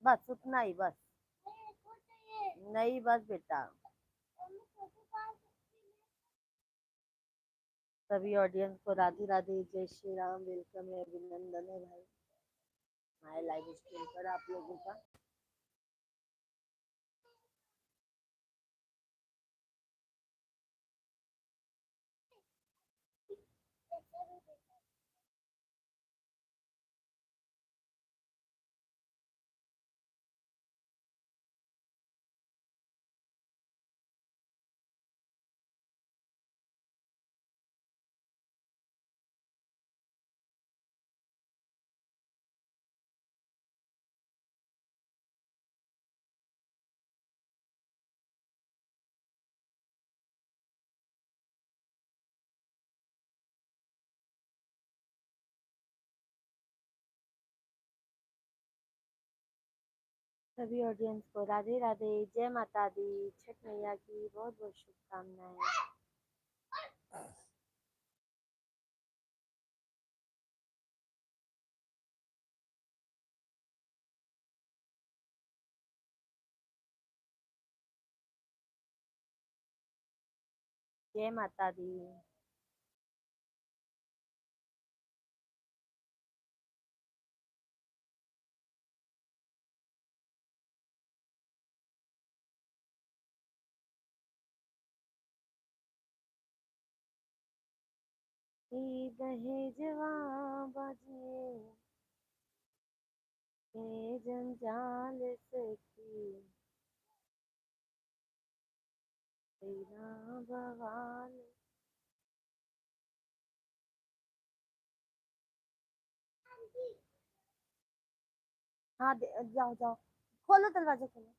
बस उतना ही, बस। नहीं बस बेटा। सभी ऑडियंस को राधे राधे, जय श्री राम, वेलकम है, अभिनंदन है भाई हमारे लाइव स्ट्रीम पर आप लोगों का। सभी ऑडियंस को राधे राधे, जय माता दी, छठ मैया की बहुत बहुत शुभकामनाएं। जय माता दी। दहेजवा बाजिए जंजाल सखी, तेरा बवाल। हाँ जाओ जाओ, खोलो दरवाजा खोलो।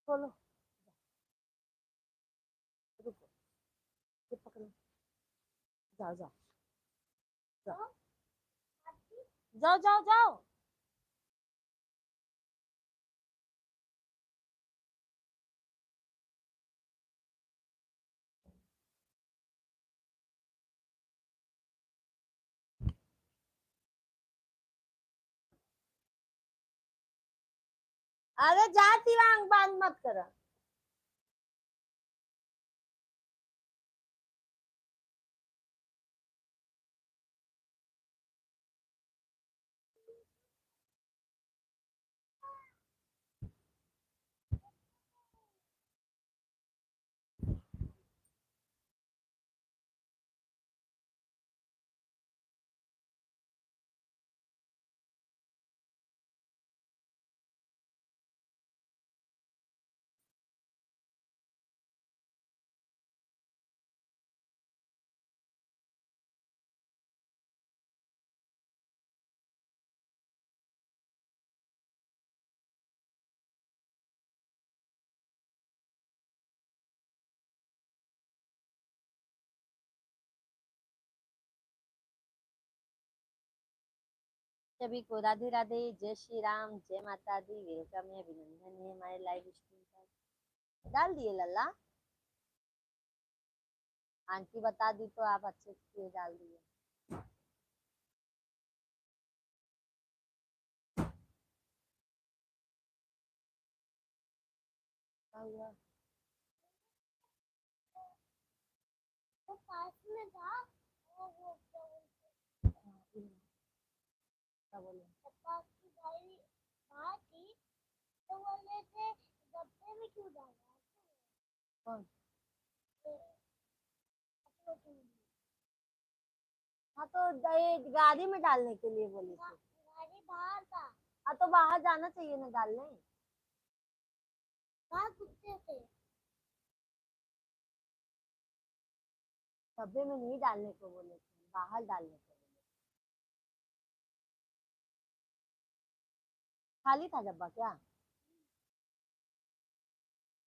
खोलो, रुको, ये पकड़ो, जाओ जाओ जाओ जाओ जाओ जाओ। अरे जाती वांग बांध मत करा। सभी को राधे राधे, जय श्री राम, जय माता दी, वेलकम है, अभिनंदन है हमारे लाइव स्ट्रीम पर। डाल दिए लल्ला? आंटी बता दी तो आप अच्छे से डाल दिए। क्या हुआ? तो पास में था वो क्या बोले? पापा की गाड़ी बाहर थी, तो बोले थे डब्बे में क्यों डाला? कौन? हाँ तो गाड़ी में डालने के लिए बोली थी। गाड़ी बाहर था। हाँ तो बाहर जाना चाहिए ना डालने। कहाँ कुत्ते थे? डब्बे में नहीं डालने को बोले थे, बाहर डालने को बोले। खाली था डब्बा क्या?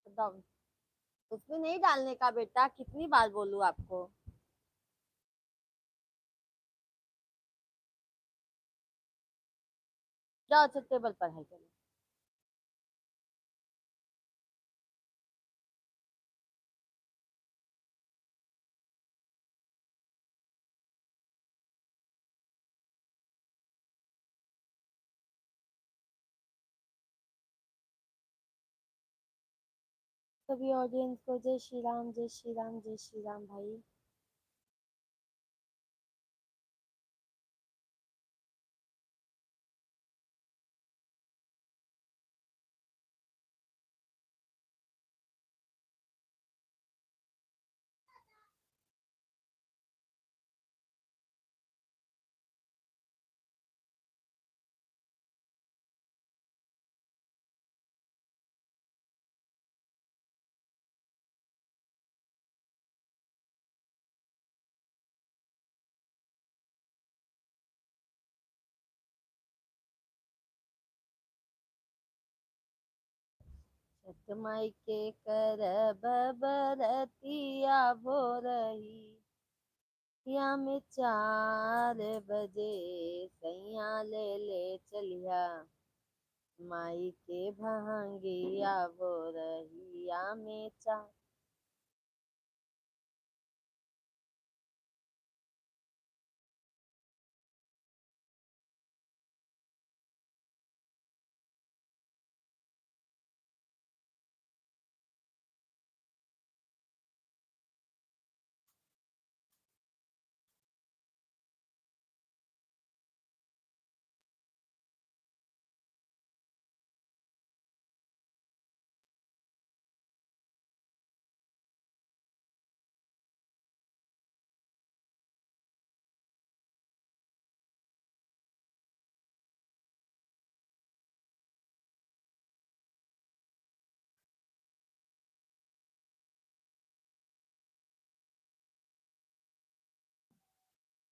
तो उसमें नहीं डालने का बेटा, कितनी बार बोलूं आपको। जाओ अच्छा टेबल पर है, चलो। सभी ऑडियंस को जय श्री राम, जय श्री राम, जय श्री राम भाई। छठ माई के करब बरतिया भो रही या में 4 बजे सैया ले चलिया माई के भंगिया भो रही या में 4।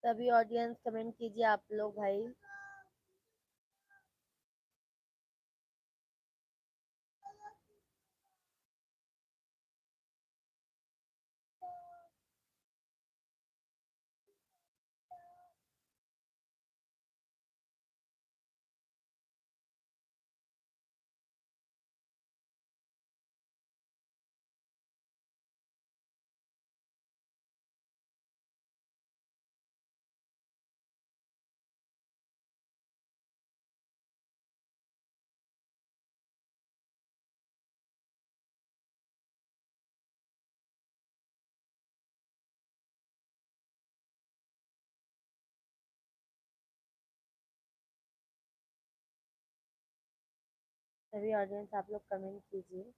सभी ऑडियंस कमेंट कीजिए आप लोग भाई। सभी ऑडियंस आप लोग कमेंट कीजिए।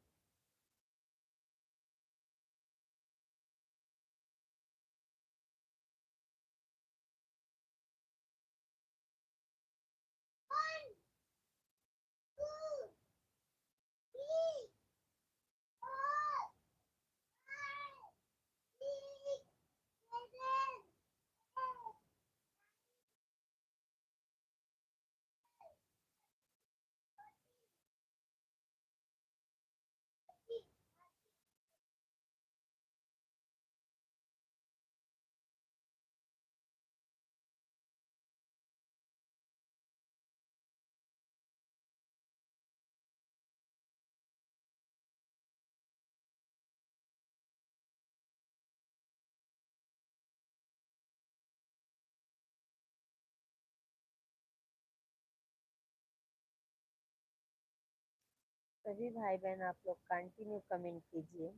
सभी भाई बहन आप लोग कंटिन्यू कमेंट कीजिए।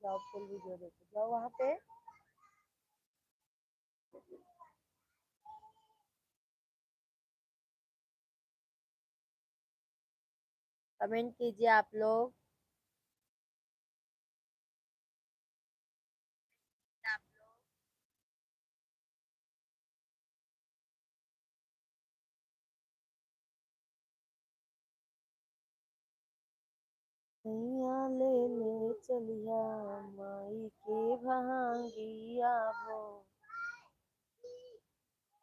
जाओ फुल वीडियो देखो, जाओ वहां पे। कमेंट कीजिए आप लोग। सैया ले चलिया माई के भंगिया वो।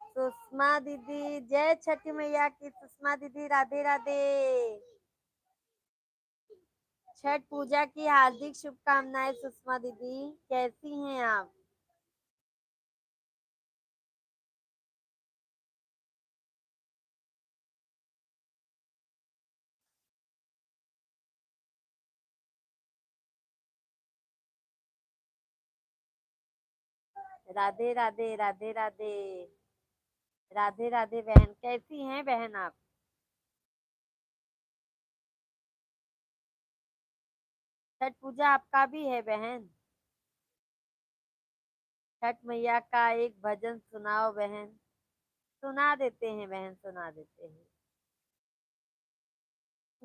सुषमा दीदी, जय छठी मैया की। सुषमा दीदी राधे राधे। छठ पूजा की हार्दिक शुभकामनाएं सुषमा दीदी, कैसी हैं आप? राधे राधे, राधे राधे। राधे राधे बहन, कैसी हैं बहन आप? छठ पूजा आपका भी है बहन? छठ मैया का एक भजन सुनाओ बहन। सुना देते हैं बहन, सुना देते हैं।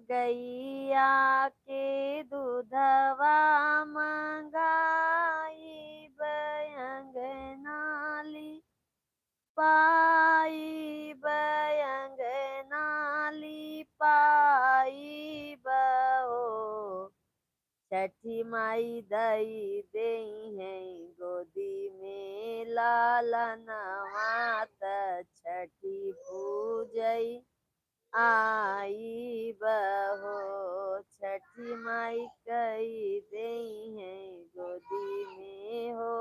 गैया के दूधवा मंगाई बयंगनाली पाई बयंगनाली पाई बहो। छठी माई दई देई है गोदी में लालनवा त छठी पूजई आई बहो। छठी माई कई देई है गोदी में हो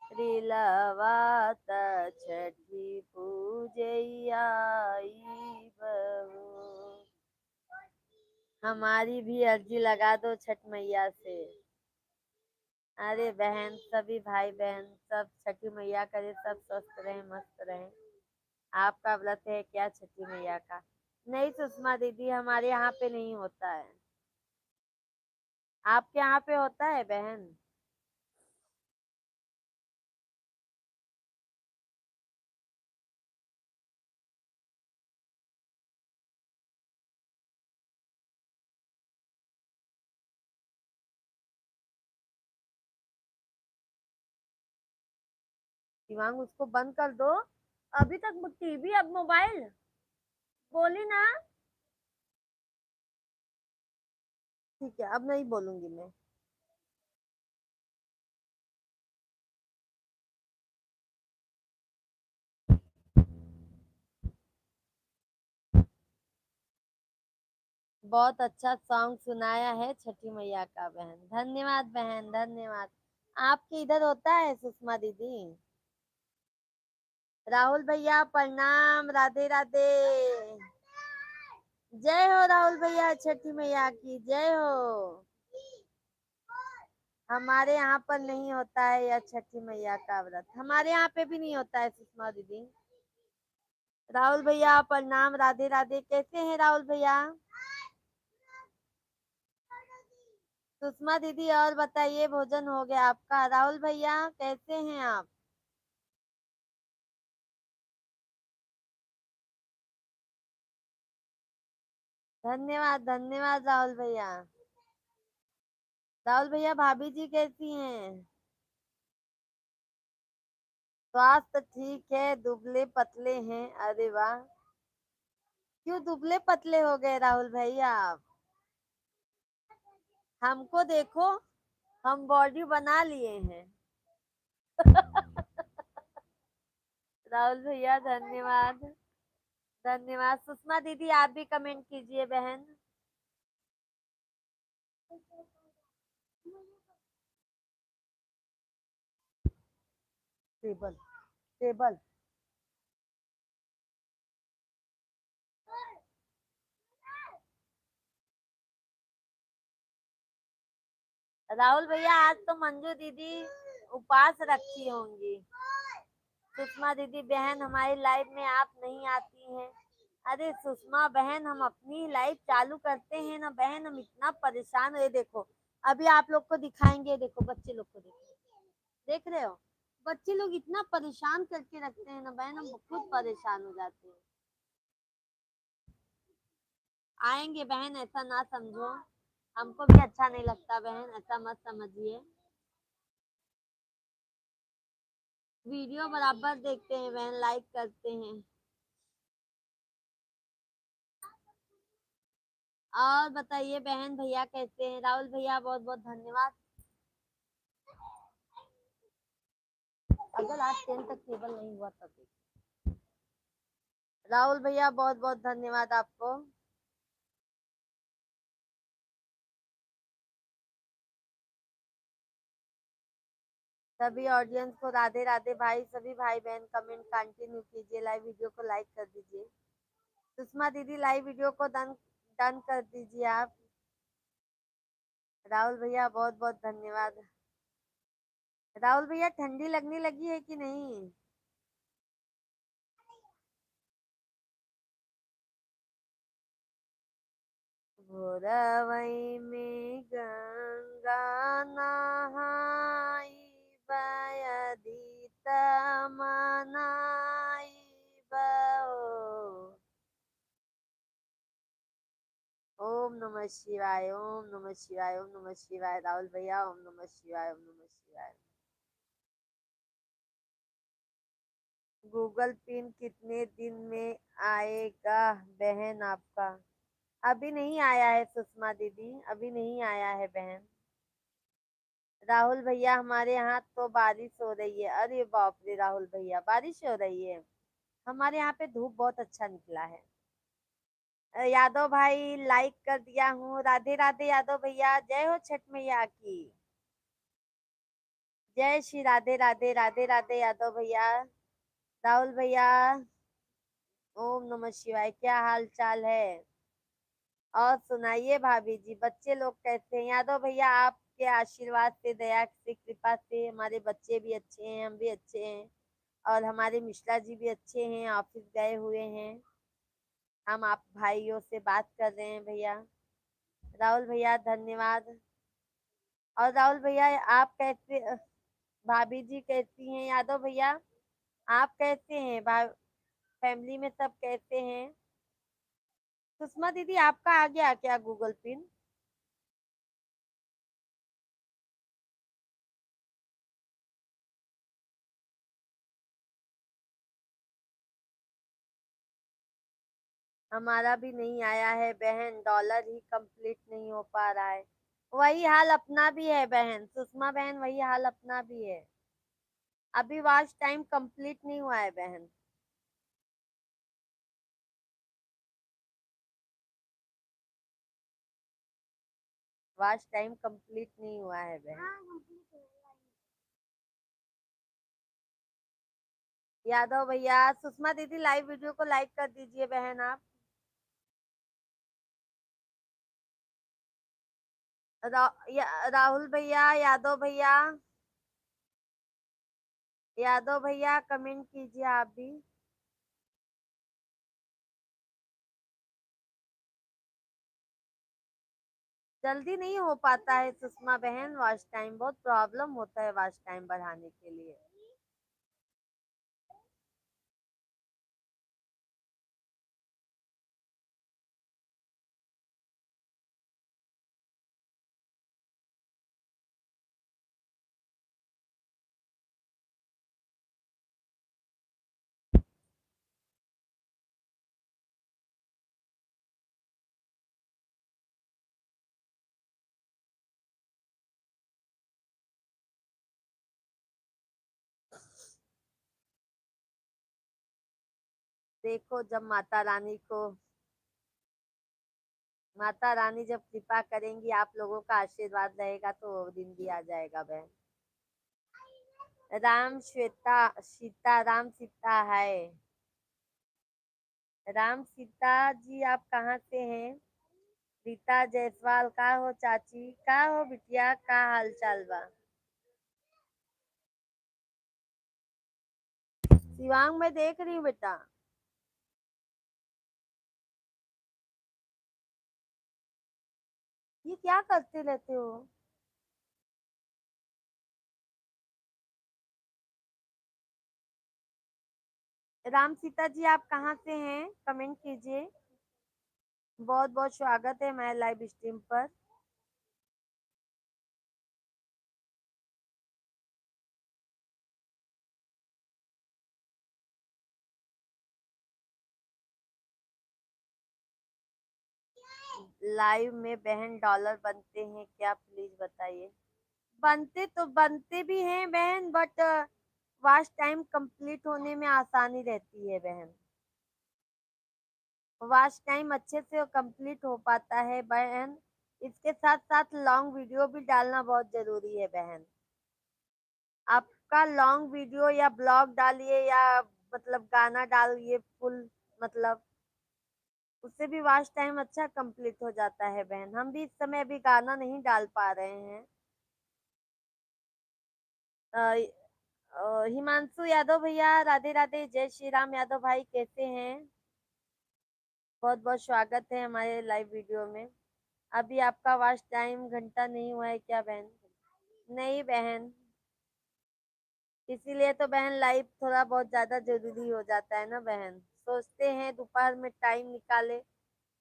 रिलवा त छठी पूजई आई बहो। हमारी भी अर्जी लगा दो छठ मैया से। अरे बहन, सभी भाई बहन सब छठी मैया करे सब स्वस्थ रहे मस्त रहे। आपका व्रत है क्या छठी मैया का? नहीं सुषमा दीदी, हमारे यहाँ पे नहीं होता है। आपके यहाँ पे होता है बहन? दिमाग उसको बंद कर दो। अभी तक टीवी अब मोबाइल बोली ना। ठीक है, अब नहीं बोलूंगी मैं। बहुत अच्छा सॉन्ग सुनाया है छठी मैया का बहन। धन्यवाद बहन, धन्यवाद। आपके इधर होता है सुषमा दीदी? राहुल भैया प्रणाम, राधे राधे। जय हो राहुल भैया, छठी मैया की जय हो। हमारे यहाँ पर नहीं होता है यह छठी मैया का व्रत, हमारे यहाँ पे भी नहीं होता है सुषमा दीदी। राहुल भैया प्रणाम, राधे राधे। कैसे हैं राहुल भैया? सुषमा दीदी और बताइए, भोजन हो गया आपका? राहुल भैया कैसे हैं आप? धन्यवाद धन्यवाद राहुल भैया। राहुल भैया भाभी जी कैसी हैं? स्वास्थ्य ठीक है, दुबले पतले हैं। अरे वाह, क्यों दुबले पतले हो गए राहुल भैया आप? हमको देखो, हम बॉडी बना लिए हैं। राहुल भैया धन्यवाद, धन्यवाद। सुषमा दीदी आप भी कमेंट कीजिए बहन। Table table. राहुल भैया आज तो मंजू दीदी उपवास रखी होंगी। सुषमा दीदी बहन हमारी लाइफ में आप नहीं आती हैं। अरे सुषमा बहन, हम अपनी लाइफ चालू करते हैं ना बहन, हम इतना परेशान हुए। देखो अभी आप लोग को दिखाएंगे, देखो बच्चे लोग को देखो, देख रहे हो? बच्चे लोग इतना परेशान करके रखते हैं ना बहन, हम खुद परेशान हो जाते हैं। आएंगे बहन, ऐसा ना समझो, हमको भी अच्छा नहीं लगता बहन, ऐसा मत समझिए। वीडियो बराबर देखते हैं बहन, लाइक करते हैं। और बताइए बहन, भैया कैसे हैं? राहुल भैया बहुत बहुत धन्यवाद। अगर आज 10 तक टेबल नहीं हुआ तब देखिए। राहुल भैया बहुत बहुत धन्यवाद आपको। सभी ऑडियंस को राधे राधे। भाई सभी भाई बहन कमेंट कंटिन्यू कीजिए, लाइव वीडियो को लाइक कर दीजिए। सुषमा दीदी लाइव वीडियो को डन डन कर दीजिए आप। राहुल भैया बहुत बहुत धन्यवाद। राहुल भैया ठंडी लगने लगी है कि नहीं? भोरवई में ओम नमः शिवाय, ओम नमः शिवाय, ओम नमः शिवाय। राहुल भैया ओम नमः शिवाय, ओम नमः शिवाय। गूगल पिन कितने दिन में आएगा बहन आपका? अभी नहीं आया है सुषमा दीदी, अभी नहीं आया है बहन। राहुल भैया हमारे यहाँ तो बारिश हो रही है। अरे बाप रे राहुल भैया, बारिश हो रही है? हमारे यहाँ पे धूप बहुत अच्छा निकला है। यादव भाई लाइक कर दिया हूँ। राधे राधे यादव भैया, जय हो छठ मैया की। जय श्री राधे राधे, राधे राधे यादव भैया। राहुल भैया ओम नमः शिवाय, क्या हाल चाल है? और सुनाइए भाभी जी, बच्चे लोग कैसे हैं? यादव भैया आपके आशीर्वाद से, दया से, कृपा से हमारे बच्चे भी अच्छे हैं, हम भी अच्छे हैं, और हमारे मिश्रा जी भी अच्छे हैं, ऑफिस गए हुए हैं। हम आप भाइयों से बात कर रहे हैं भैया। राहुल भैया धन्यवाद। और राहुल भैया आप कैसे, भाभी जी कैसी हैं? यादव भैया आप कैसे हैं? फैमिली में सब कैसे हैं? सुषमा दीदी आपका आ गया क्या गूगल पिन? हमारा भी नहीं आया है बहन, डॉलर ही कंप्लीट नहीं हो पा रहा है। वही हाल अपना भी है बहन, सुषमा बहन वही हाल अपना भी है। अभी वॉच टाइम कंप्लीट नहीं हुआ है बहन। वॉच टाइम कंप्लीट नहीं हुआ है बहन। यादव भैया, सुषमा दीदी लाइव वीडियो को लाइक कर दीजिए बहन आप। राहुल भैया, यादव भैया कमेंट कीजिए आप भी। जल्दी नहीं हो पाता है सुषमा बहन वॉच टाइम, बहुत प्रॉब्लम होता है वॉच टाइम बढ़ाने के लिए। देखो जब माता रानी जब कृपा करेंगी, आप लोगों का आशीर्वाद रहेगा तो वो दिन भी आ जाएगा बहन। राम श्वेता सीता, राम सीता है। राम सीता जी आप कहाँ से हैं? रीता जायसवाल, का हो चाची, का हो बिटिया, का हाल चाल बा? शिवांग मैं देख रही हूँ बेटा। ये क्या करते रहते हो? राम सीता जी आप कहाँ से हैं? कमेंट कीजिए। बहुत बहुत स्वागत है हमारे लाइव स्ट्रीम पर। लाइव में बहन डॉलर बनते हैं क्या, प्लीज बताइए। बनते भी हैं बहन, बट वॉच टाइम कंप्लीट होने में आसानी रहती है बहन। वॉच टाइम अच्छे से कंप्लीट हो पाता है बहन। इसके साथ साथ लॉन्ग वीडियो भी डालना बहुत जरूरी है बहन। आपका लॉन्ग वीडियो या ब्लॉग डालिए, या मतलब गाना डालिए फुल, मतलब उससे भी वॉच टाइम अच्छा कंप्लीट हो जाता है बहन। हम भी इस समय अभी गाना नहीं डाल पा रहे हैं। हिमांशु यादव भैया राधे राधे, जय श्री राम यादव भाई कैसे हैं? बहुत बहुत स्वागत है हमारे लाइव वीडियो में। अभी आपका वॉच टाइम घंटा नहीं हुआ है क्या बहन? नहीं बहन, इसीलिए तो बहन लाइव थोड़ा बहुत ज्यादा जरूरी हो जाता है ना बहन। सोचते हैं दोपहर में टाइम निकाले,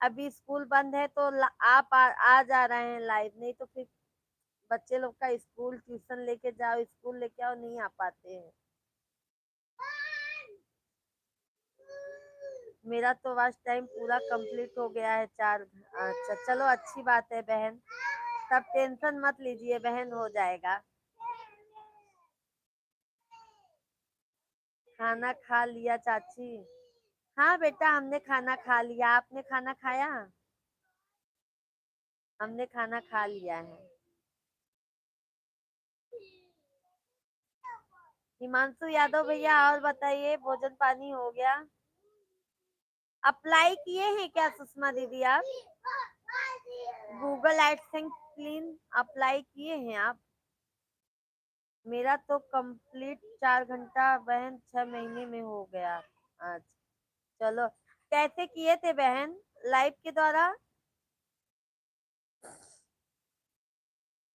अभी स्कूल बंद है तो आप आ जा रहे हैं लाइव, नहीं तो फिर बच्चे लोग का स्कूल ट्यूशन लेके जाओ, स्कूल लेके आओ, नहीं आ पाते हैं। मेरा तो वॉच टाइम पूरा कंप्लीट हो गया है 4। अच्छा चलो अच्छी बात है बहन, तब टेंशन मत लीजिए बहन, हो जाएगा। खाना खा लिया चाची? हाँ बेटा हमने खाना खा लिया, आपने खाना खाया? हमने खाना खा लिया है। हिमांशु यादव भैया और बताइए, भोजन पानी हो गया? अप्लाई किए हैं क्या सुषमा दीदी आप? गूगल एडसेंस क्लीन अप्लाई किए हैं आप? मेरा तो कंप्लीट 4 घंटा बहन 6 महीने में हो गया। अच्छा चलो, कैसे किए थे बहन? लाइव के द्वारा?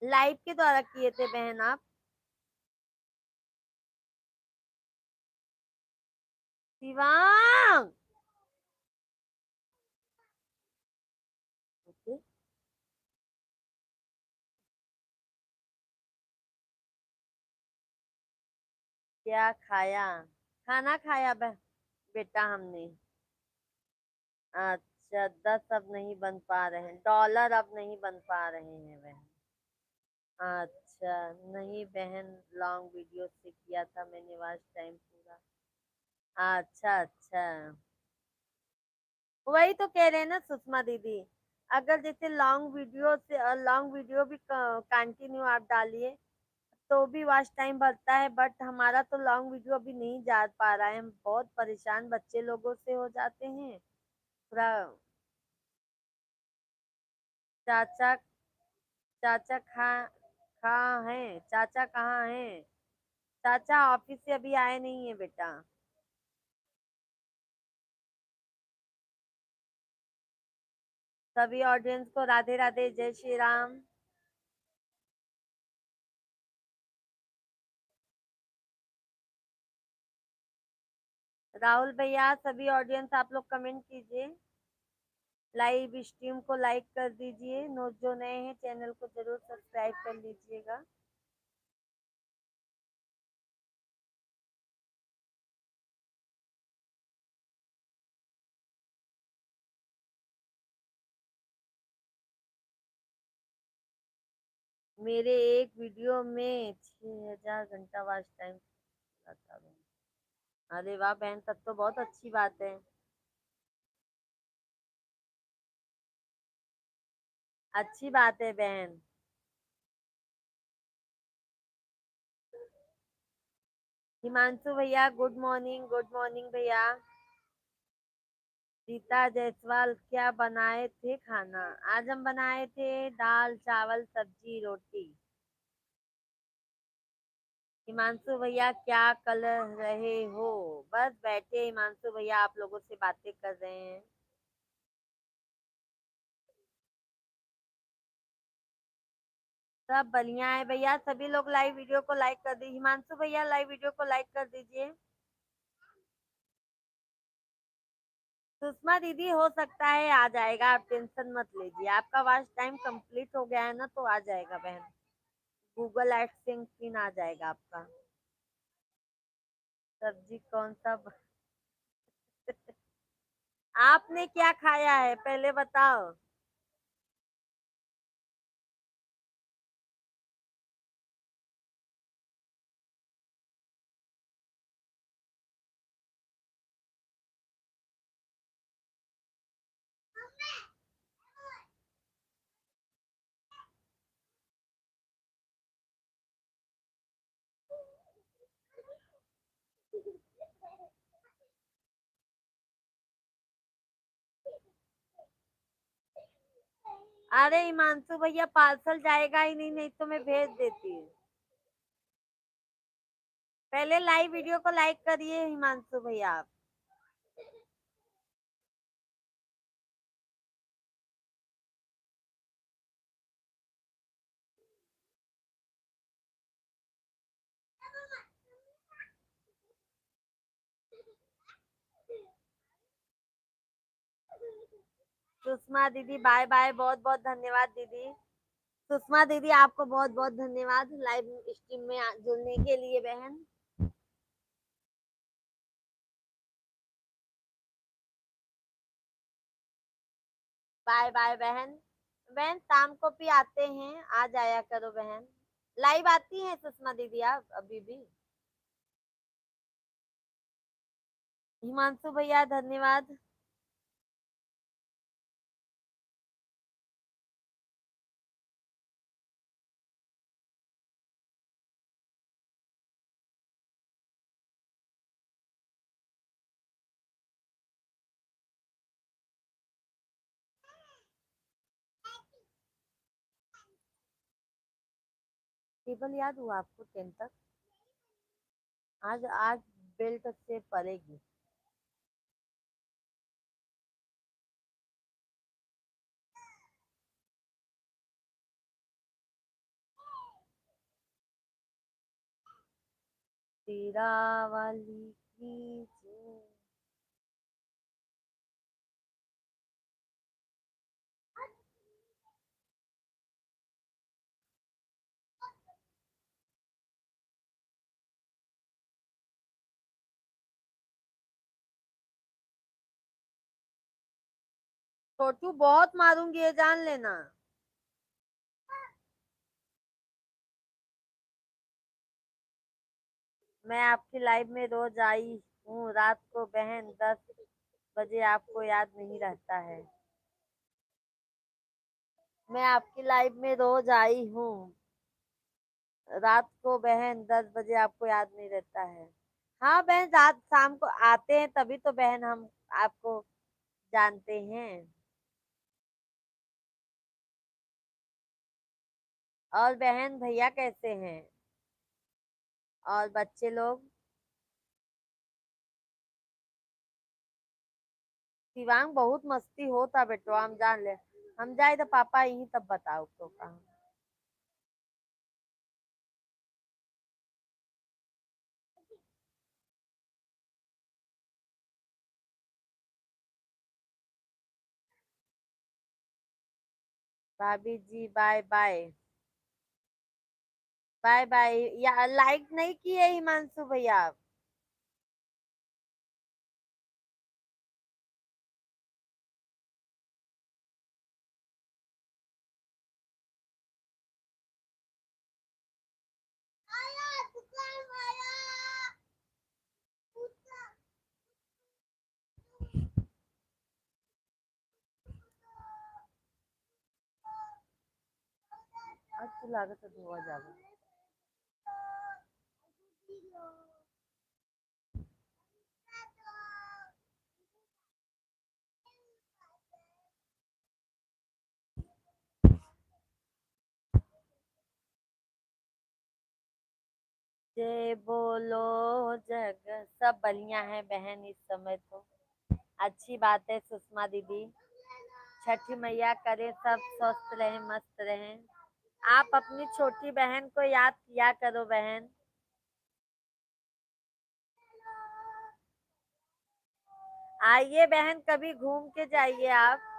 लाइव के द्वारा किए थे बहन आप? शिवांग ओके। क्या खाया? खाना खाया बेटा हमने। अच्छा 10 अब नहीं बन पा रहे हैं, डॉलर अब नहीं बन पा रहे हैं बहन। अच्छा नहीं बहन, लॉन्ग वीडियो से किया था मैंने वॉच टाइम पूरा। अच्छा अच्छा, वही तो कह रहे हैं ना सुषमा दीदी, अगर जैसे लॉन्ग वीडियो भी कंटिन्यू आप डालिए तो भी वॉच टाइम बढ़ता है, बट हमारा तो लॉन्ग वीडियो अभी नहीं जा पा रहा है, हम बहुत परेशान बच्चे लोगों से हो जाते हैं पूरा। चाचा, चाचा कहाँ है? चाचा कहाँ है? चाचा ऑफिस से अभी आए नहीं है बेटा। सभी ऑडियंस को राधे राधे, जय श्री राम। राहुल भैया, सभी ऑडियंस आप लोग कमेंट कीजिए, लाइव स्ट्रीम को लाइक कर दीजिए, जो नए हैं चैनल को जरूर सब्सक्राइब कर लीजिएगा। मेरे एक वीडियो में 6000 घंटा वॉच टाइम था। अरे वाह बहन, तब तो बहुत अच्छी बात है। अच्छी बात है बहन। हिमांशु भैया गुड मॉर्निंग, गुड मॉर्निंग भैया। रीता जायसवाल, क्या बनाए थे खाना? आज हम बनाए थे दाल चावल सब्जी रोटी। हिमांशु भैया क्या कर रहे हो? बस बैठे हिमांशु भैया, आप लोगों से बातें कर रहे हैं। सब बढ़िया है भैया, सभी लोग लाइव वीडियो को लाइक कर दीजिए। हिमांशु भैया लाइव वीडियो को लाइक कर दीजिए। सुषमा दीदी हो सकता है आ जाएगा, आप टेंशन मत लीजिए, आपका वॉच टाइम कंप्लीट हो गया है ना, तो आ जाएगा बहन। गूगल एडसेंस पिन आ जाएगा आपका। सब्जी कौन सा आपने क्या खाया है पहले बताओ? अरे हिमांशु भैया पार्सल जाएगा ही नहीं, नहीं तो मैं भेज देती हूँ। पहले लाइव वीडियो को लाइक करिए हिमांशु भैया आप। सुषमा दीदी बाय बाय, बहुत बहुत धन्यवाद दीदी। सुषमा दीदी आपको बहुत बहुत धन्यवाद लाइव स्ट्रीम में जुड़ने के लिए बहन। बाय बाय बहन। बहन शाम को भी आते हैं, आ जाया करो बहन। लाइव आती हैं सुषमा दीदी आप अभी भी? हिमांशु भैया धन्यवाद। टेबल याद हुआ आपको 10 तक? आज आज बेल्ट से पड़ेगी। तेरा वाली की जय। छोटू बहुत मारूंगी ये जान लेना। मैं आपकी लाइव में रोज आई हूँ रात को बहन, 10 बजे आपको याद नहीं रहता है। मैं आपकी लाइव में रोज आई हूँ रात को बहन, 10 बजे आपको याद नहीं रहता है। हाँ बहन, रात शाम को आते हैं तभी तो बहन हम आपको जानते हैं। और बहन भैया कैसे हैं? और बच्चे लोग? शिवांग बहुत मस्ती होता बेटो, हम जान ले। हम जाए तो पापा यही तब बताओ तो कहा। भाभी जी बाय बाय। Bye bye. या लाइक नहीं किए हिमांशु भैया आप? आया दुकान वाला कुत्ता। आज तो लागत धोआ जावे। जय बोलो जग, सब बढ़िया है बहन इस समय तो। अच्छी बात है सुषमा दीदी। छठी मैया करे सब स्वस्थ रहे, मस्त रहे। आप अपनी छोटी बहन को याद किया करो बहन। आइए बहन, कभी घूम के जाइए आप।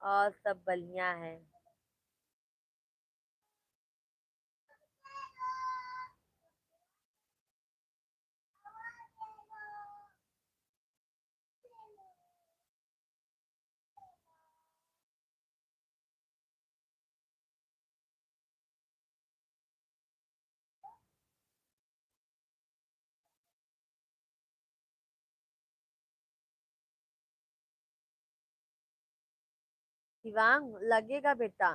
और सब बढ़िया है। शिवांग लगेगा बेटा।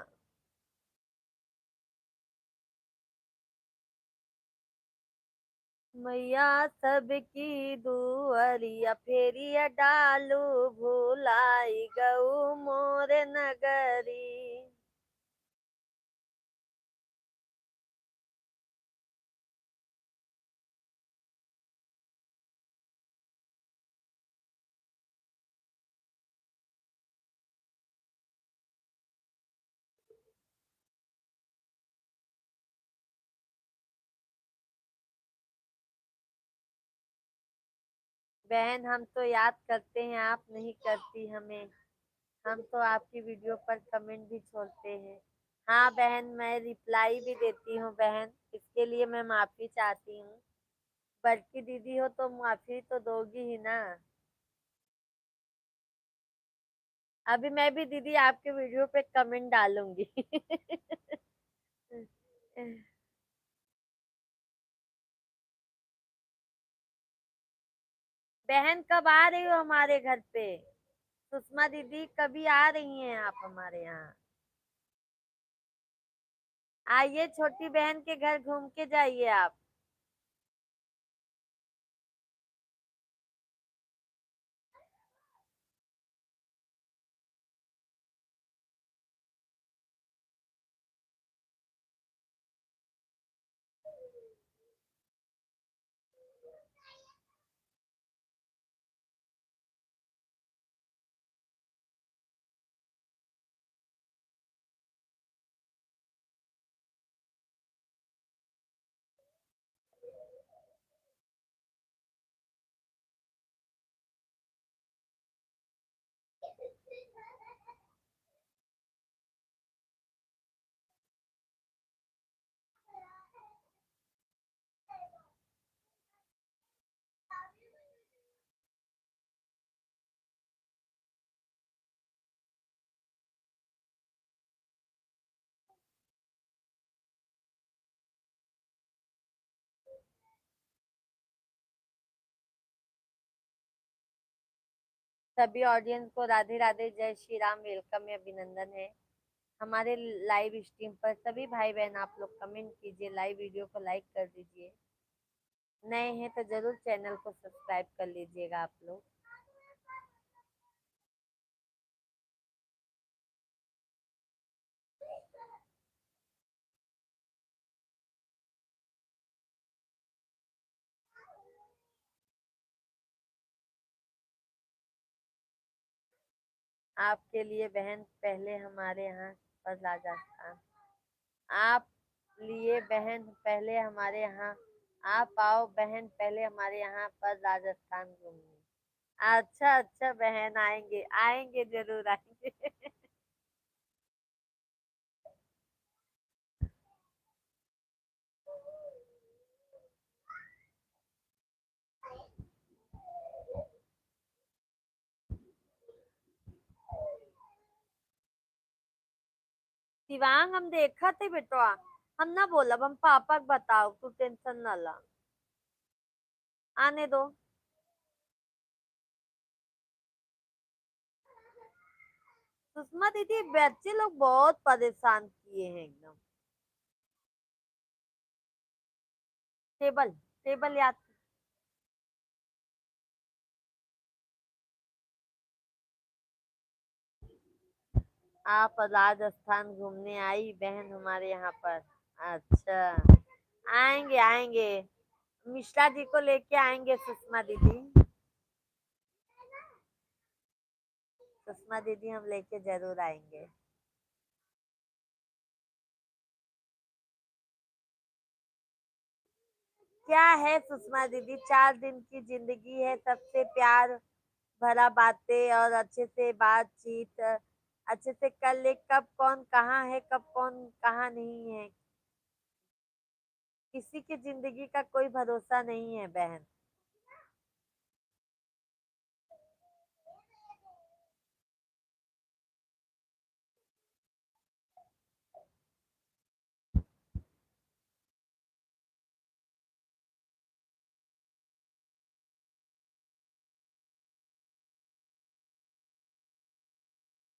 मैया सबकी दुअरिया फेरिया डालू, भुलाई गऊ मोर नगरी। बहन हम तो याद करते हैं, आप नहीं करती हमें। हम तो आपकी वीडियो पर कमेंट भी छोड़ते हैं। हाँ बहन, मैं रिप्लाई भी देती हूँ बहन, इसके लिए मैं माफी चाहती हूँ। बड़की दीदी हो तो माफी तो दोगी ही ना। अभी मैं भी दीदी आपके वीडियो पे कमेंट डालूंगी। बहन कब आ रही हो हमारे घर पे? सुषमा दीदी कभी आ रही हैं आप हमारे यहाँ? आइए छोटी बहन के घर घूम के जाइए आप। सभी ऑडियंस को राधे राधे, जय श्री राम, वेलकम है, अभिनंदन है हमारे लाइव स्ट्रीम पर। सभी भाई बहन आप लोग कमेंट कीजिए, लाइव वीडियो को लाइक कर दीजिए। नए हैं तो जरूर चैनल को सब्सक्राइब कर लीजिएगा आप लोग। आपके लिए बहन पहले हमारे यहाँ पर राजस्थान, आप लिए बहन पहले हमारे यहाँ, आप आओ बहन पहले हमारे यहाँ पर राजस्थान घूमने। अच्छा अच्छा बहन, आएंगे आएंगे जरूर आएंगे। शिवांग हम देखा थे बेटवा, हम ना बोला, हम पापा को बताओ, तू टेंशन ना ला, आने दो। सुषमा दीदी बच्चे लोग बहुत परेशान किए हैं एकदम। टेबल, टेबल याद। आप राजस्थान घूमने आई बहन हमारे यहाँ पर? अच्छा, आएंगे आएंगे, मिश्रा जी को लेके आएंगे सुषमा दीदी। सुषमा दीदी हम लेके जरूर आएंगे। क्या है सुषमा दीदी, 4 दिन की जिंदगी है, सबसे प्यार भरा बातें और अच्छे से बातचीत अच्छे से कर ले। कब कौन कहाँ है, कब कौन कहाँ नहीं है, किसी की जिंदगी का कोई भरोसा नहीं है बहन।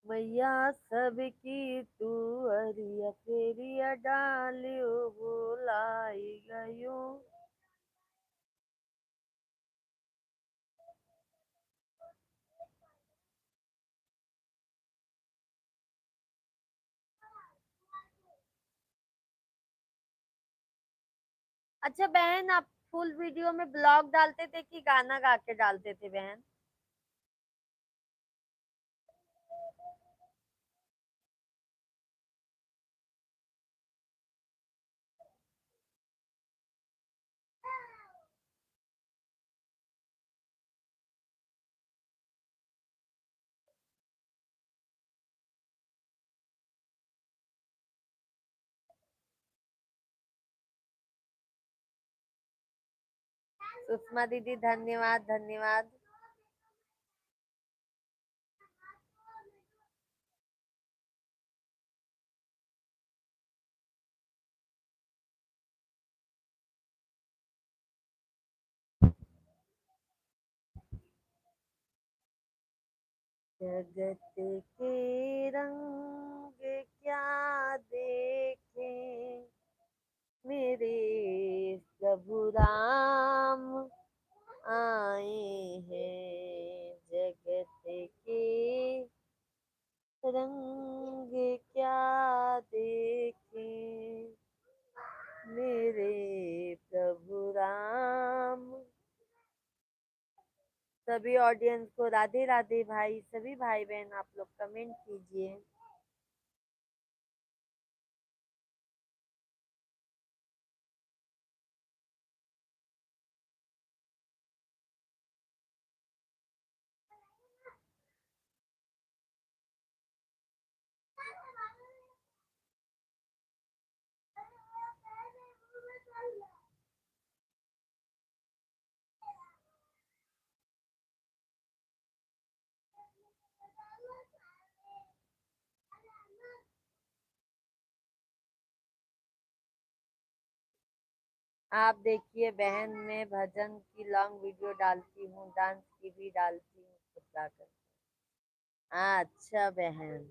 मैया सबकी तू अरिया फेरिया डालियो बोलाई गयो। अच्छा बहन, आप फुल वीडियो में ब्लॉग डालते थे कि गाना गा के डालते थे बहन? सुषमा दीदी धन्यवाद धन्यवाद। जगत के रंग क्या देखे मेरे प्रभु राम आए हैं। जगत के रंग क्या देखे मेरे प्रभु राम। सभी ऑडियंस को राधे राधे भाई, सभी भाई बहन आप लोग कमेंट कीजिए। आप देखिए बहन, मैं भजन की लॉन्ग वीडियो डालती हूँ, डांस की भी डालती हूँ, कुछ कर। अच्छा बहन,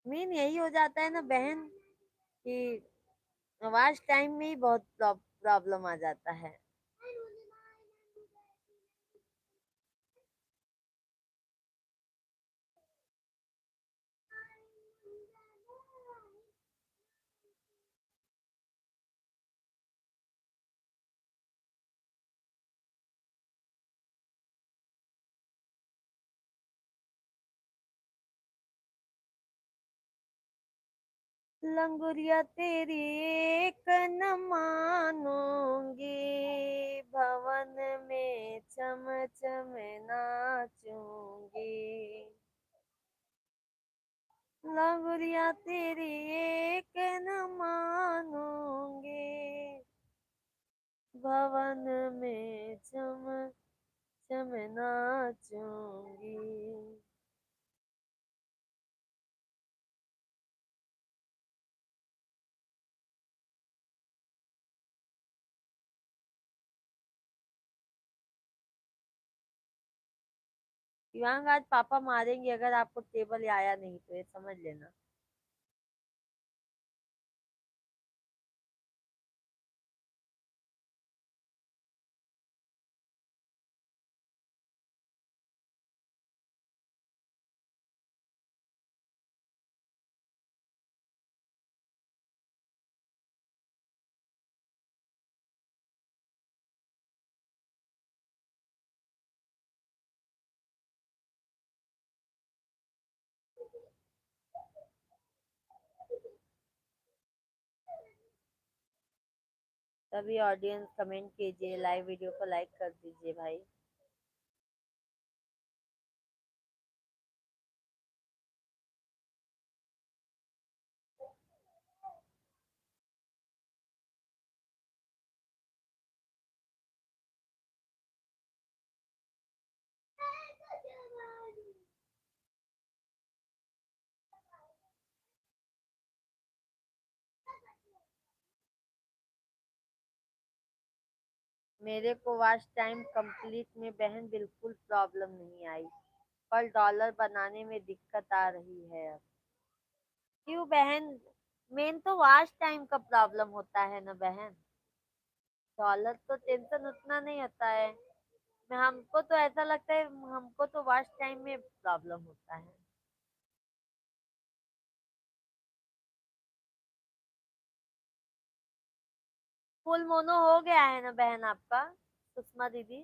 मेन यही हो जाता है ना बहन कि आवाज टाइम में ही बहुत प्रॉब्लम आ जाता है। लंगुरिया तेरी एक न मानूंगी, भवन में चम चम नाचूंगी। लंगुरिया तेरी एक न मानूंगी, भवन में चम चम नाचूंगी। शिवांग आज पापा मारेंगे अगर आपको टेबल आया नहीं तो, ये समझ लेना। सभी ऑडियंस कमेंट कीजिए, लाइव वीडियो को लाइक कर दीजिए भाई। मेरे को वॉच टाइम कंप्लीट में बहन बिल्कुल प्रॉब्लम नहीं आई, पर डॉलर बनाने में दिक्कत आ रही है अब। क्यों बहन? मेन तो वॉच टाइम का प्रॉब्लम होता है ना बहन, डॉलर तो टेंशन उतना नहीं होता है। मैं हमको तो ऐसा लगता है हमको तो वॉच टाइम में प्रॉब्लम होता है। फुल मोनो हो गया है ना बहन आपका, सुषमा दीदी?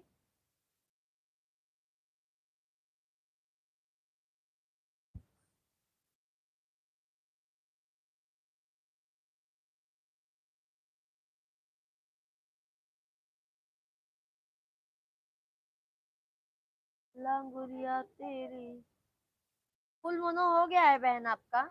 लंगुरिया तेरी फुल मोनो हो गया है बहन आपका?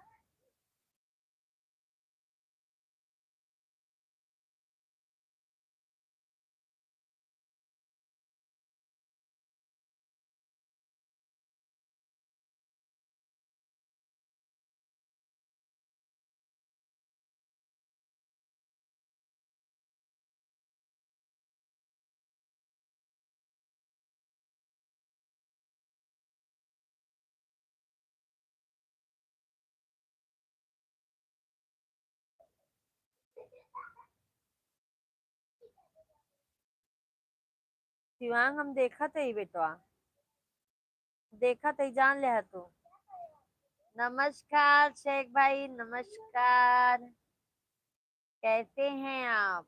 शिवांग हम देखा थे बेटवा, देखा थे, जान ले तू। नमस्कार शेख भाई, नमस्कार, कैसे हैं आप?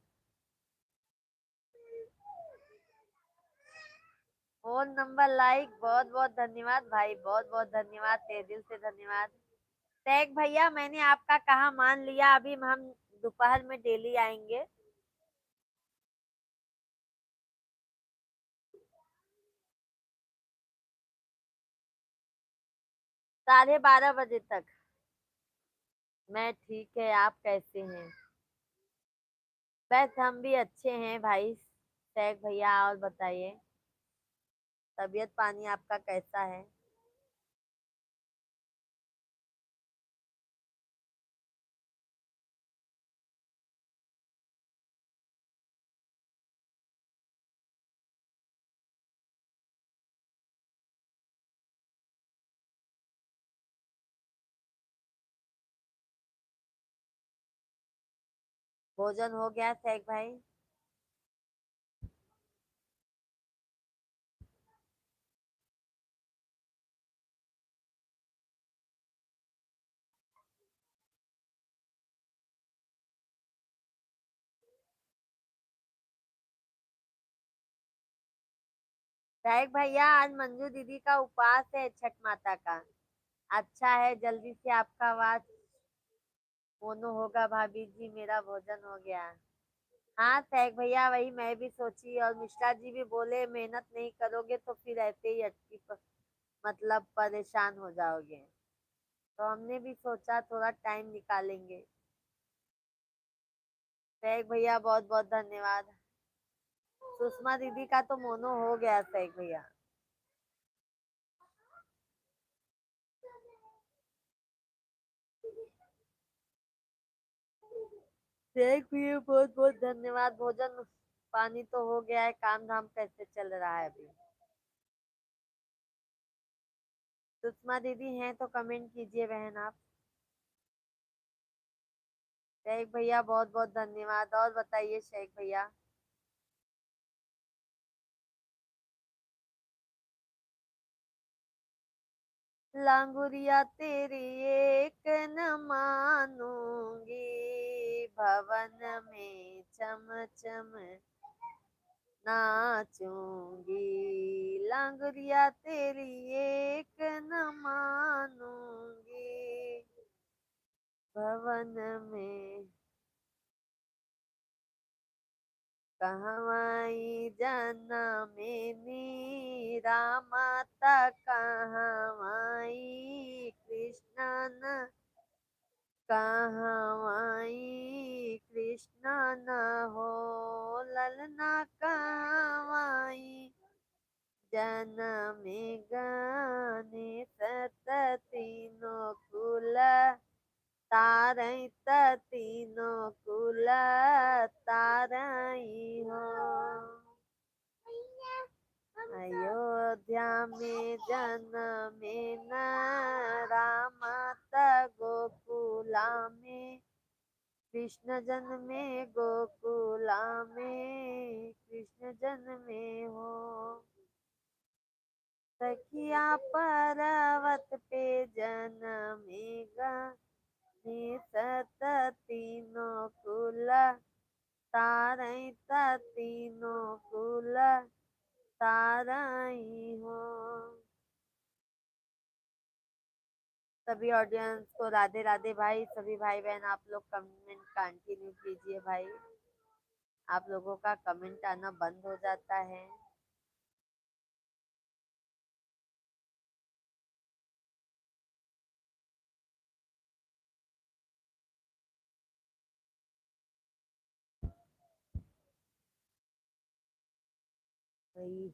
फोन नंबर लाइक, बहुत बहुत धन्यवाद भाई, बहुत बहुत धन्यवाद, तहे दिल से धन्यवाद। शेख भैया मैंने आपका कहा मान लिया, अभी हम दोपहर में डेली आएंगे। 12:30 बजे तक। मैं ठीक है, आप कैसे हैं? बस हम भी अच्छे हैं भाई शेख भैया, और बताइए तबीयत पानी आपका कैसा है? भोजन हो गया शेख भाई? शेख भैया आज मंजू दीदी का उपवास है छठ माता का। अच्छा है, जल्दी से आपका आवाज मोनो होगा। भाभी जी मेरा भोजन हो गया। हाँ शेख भैया, वही मैं भी सोची, और मिश्रा जी भी बोले मेहनत नहीं करोगे तो फिर ऐसे ही मतलब परेशान हो जाओगे, तो हमने भी सोचा थोड़ा टाइम निकालेंगे। शेख भैया बहुत बहुत धन्यवाद। सुषमा दीदी का तो मोनो हो गया शेख भैया। शेख भैया बहुत बहुत धन्यवाद। भोजन पानी तो हो गया है, काम धाम कैसे चल रहा है अभी? सुषमा दीदी हैं तो कमेंट कीजिए बहन आप। शेख भैया बहुत बहुत धन्यवाद। और बताइए शेख भैया। लांगुरिया तेरी एक न मानूंगी, भवन में चम चम नाचूंगी। लांगुरिया तेरी एक न मानूंगी, भवन में कहवाई जाना मैनी रामाता, कहवाई कृष्ण न कहवाई कृष्ण न हो ललना, कहवाई जनम गाने सत तीनों कुल तारई, तीनों कुल तारई हो। अयोध्या में जन्मे न रामाता, गोकुला में कृष्ण जन्मे, गोकुला में कृष्ण जन्मे हो। सखिया पर्वत पे जन्मेगा, सत तीनों कुल तारई, तीनों कुल तारई हो। सभी ऑडियंस को राधे राधे भाई। सभी भाई बहन आप लोग कमेंट कंटिन्यू कीजिए भाई, आप लोगों का कमेंट आना बंद हो जाता है।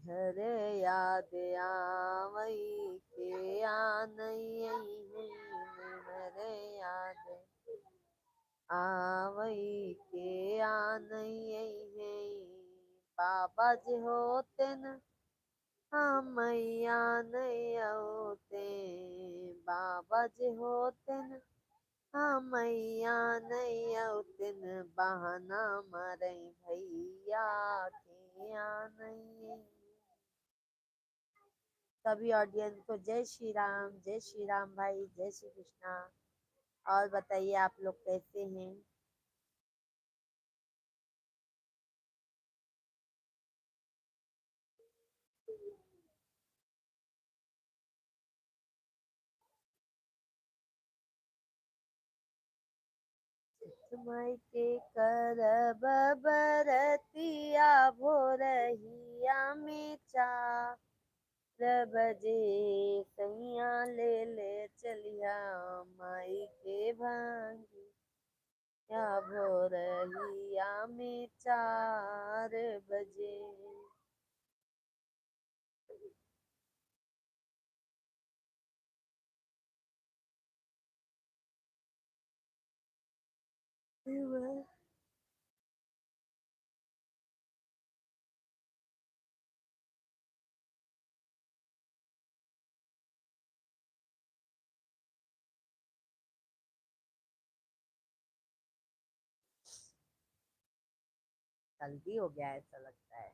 हर याद आवई के आनई, हर याद आवई के आनई है। बाबा जी होते न हम नहीं होते, बाबा जी होते न हम नहीं होते, बहाना मारे भैया के आ नहीं। सभी ऑडियंस को जय श्री राम भाई, जय श्री कृष्णा। और बताइए आप लोग कैसे हैं? माई के करब बरतिया भोरहिया में चार बजे सैया ले ले चलिया माई के भांगी या भोरहिया में 4 बजे। जल्दी हो गया ऐसा लगता है।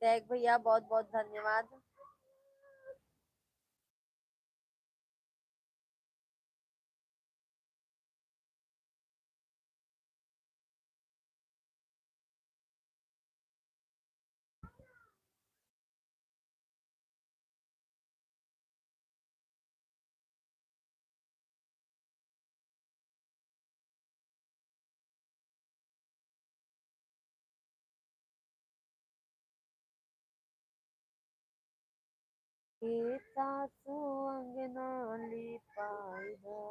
टैग भैया बहुत बहुत धन्यवाद। के सासू अंगना लिपाइबा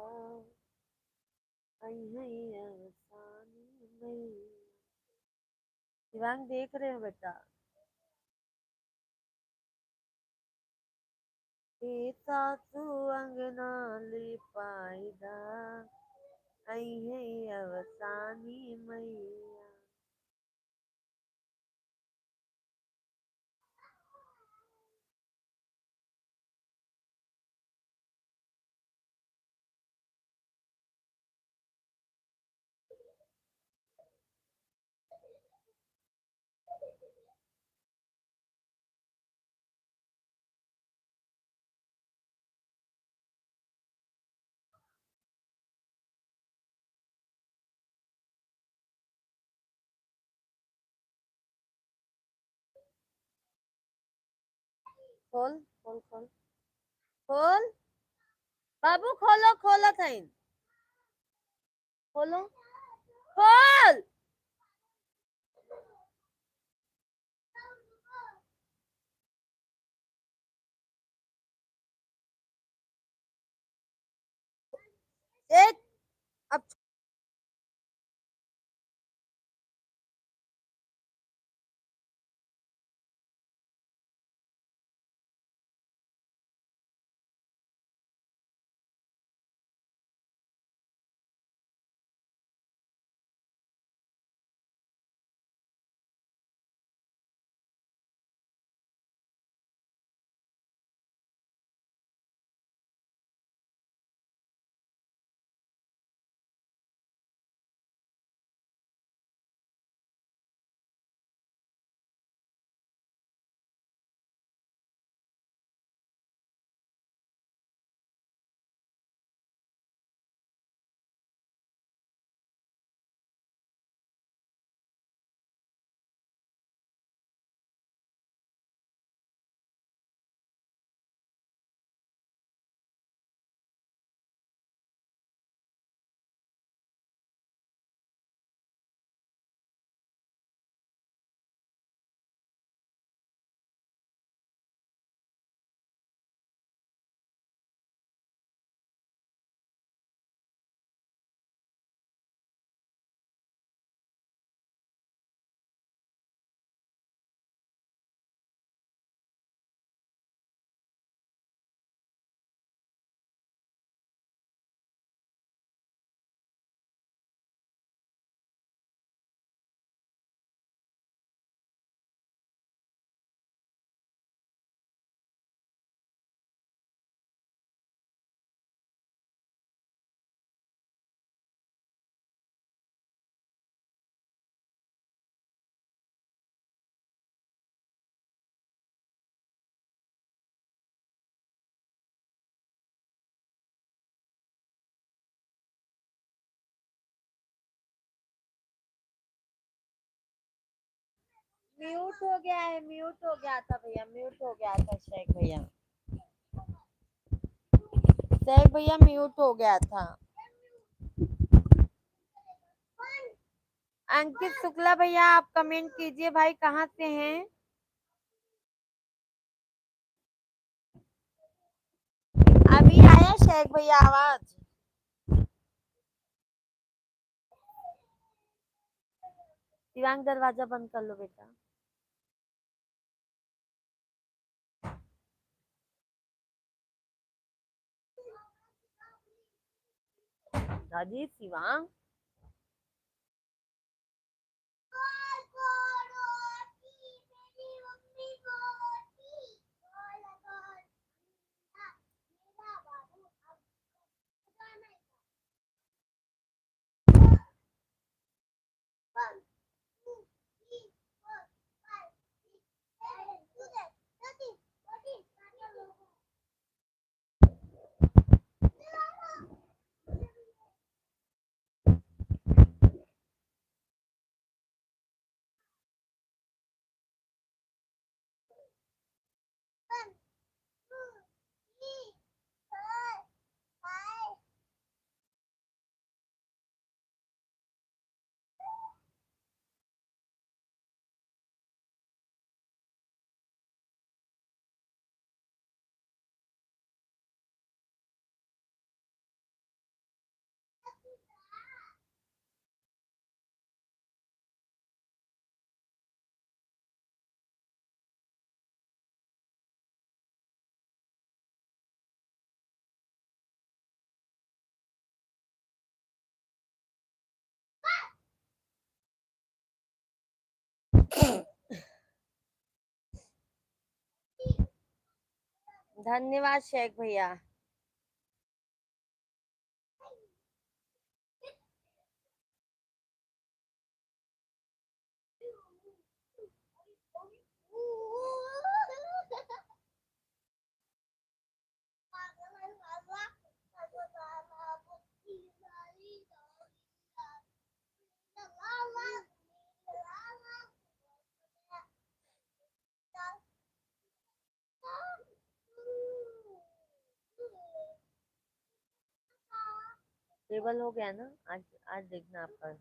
शिवांग देख रहे हो बेटा? के सासू अंगना लिपाइदा अवसानी मैया। खोल खोल खोल खोल बाबू, खोलो खोलो थईन, खोलो खोल। एक अब म्यूट हो गया है, म्यूट हो गया था भैया, म्यूट हो गया था शेख भैया, शेख भैया म्यूट हो गया था। अंकित शुक्ला भैया आप कमेंट कीजिए भाई, कहाँ से हैं? अभी आया शेख भैया आवाज? शिवांग दरवाजा बंद कर लो बेटा। दादी शिवांग धन्यवाद शेख भैया। टेबल हो गया ना आज? आज देखना आपका।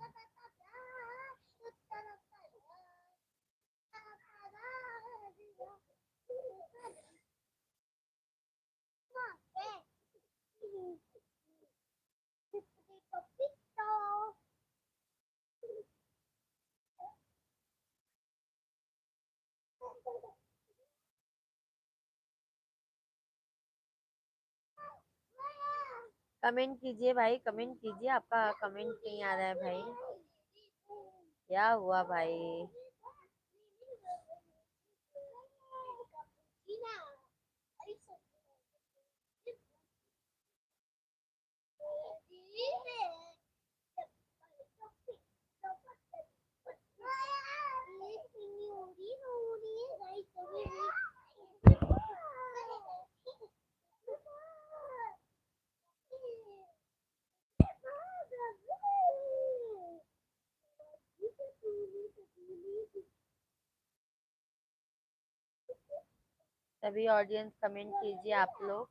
कमेंट कीजिए भाई, कमेंट कीजिए, आपका कमेंट नहीं आ रहा है भाई, क्या हुआ भाई? सभी ऑडियंस कमेंट कीजिए आप लोग।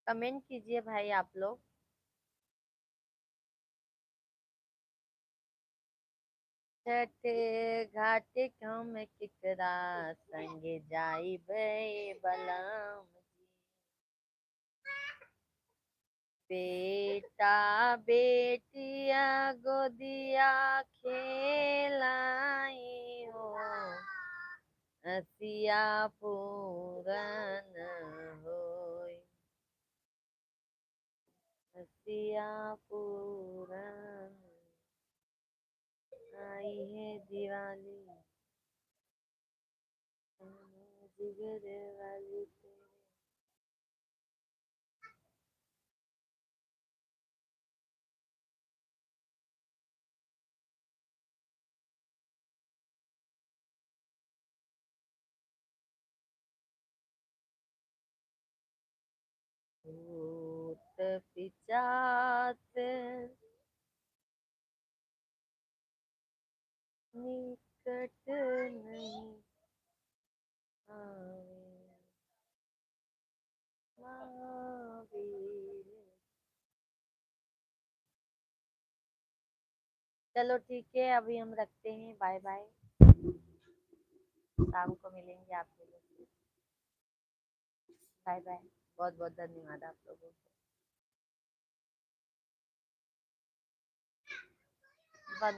कमेंट कीजिए भाई आप लोग। छठ घाट हम किकरा संगे जाइबे बलम जी, बेटा बेटिया गोदिया खेलाई हो, हसिया पूरन होई, हसिया पूरन आई है दिवाली, जिगर वाली तेरे। भूत पिचात निकट नहीं आवे, महावीर। चलो ठीक है, अभी हम रखते हैं, बाय बाय। शाम को मिलेंगे आप लोगों से। Bye bye. बहुत बहुत धन्यवाद आप लोगों को। बंद।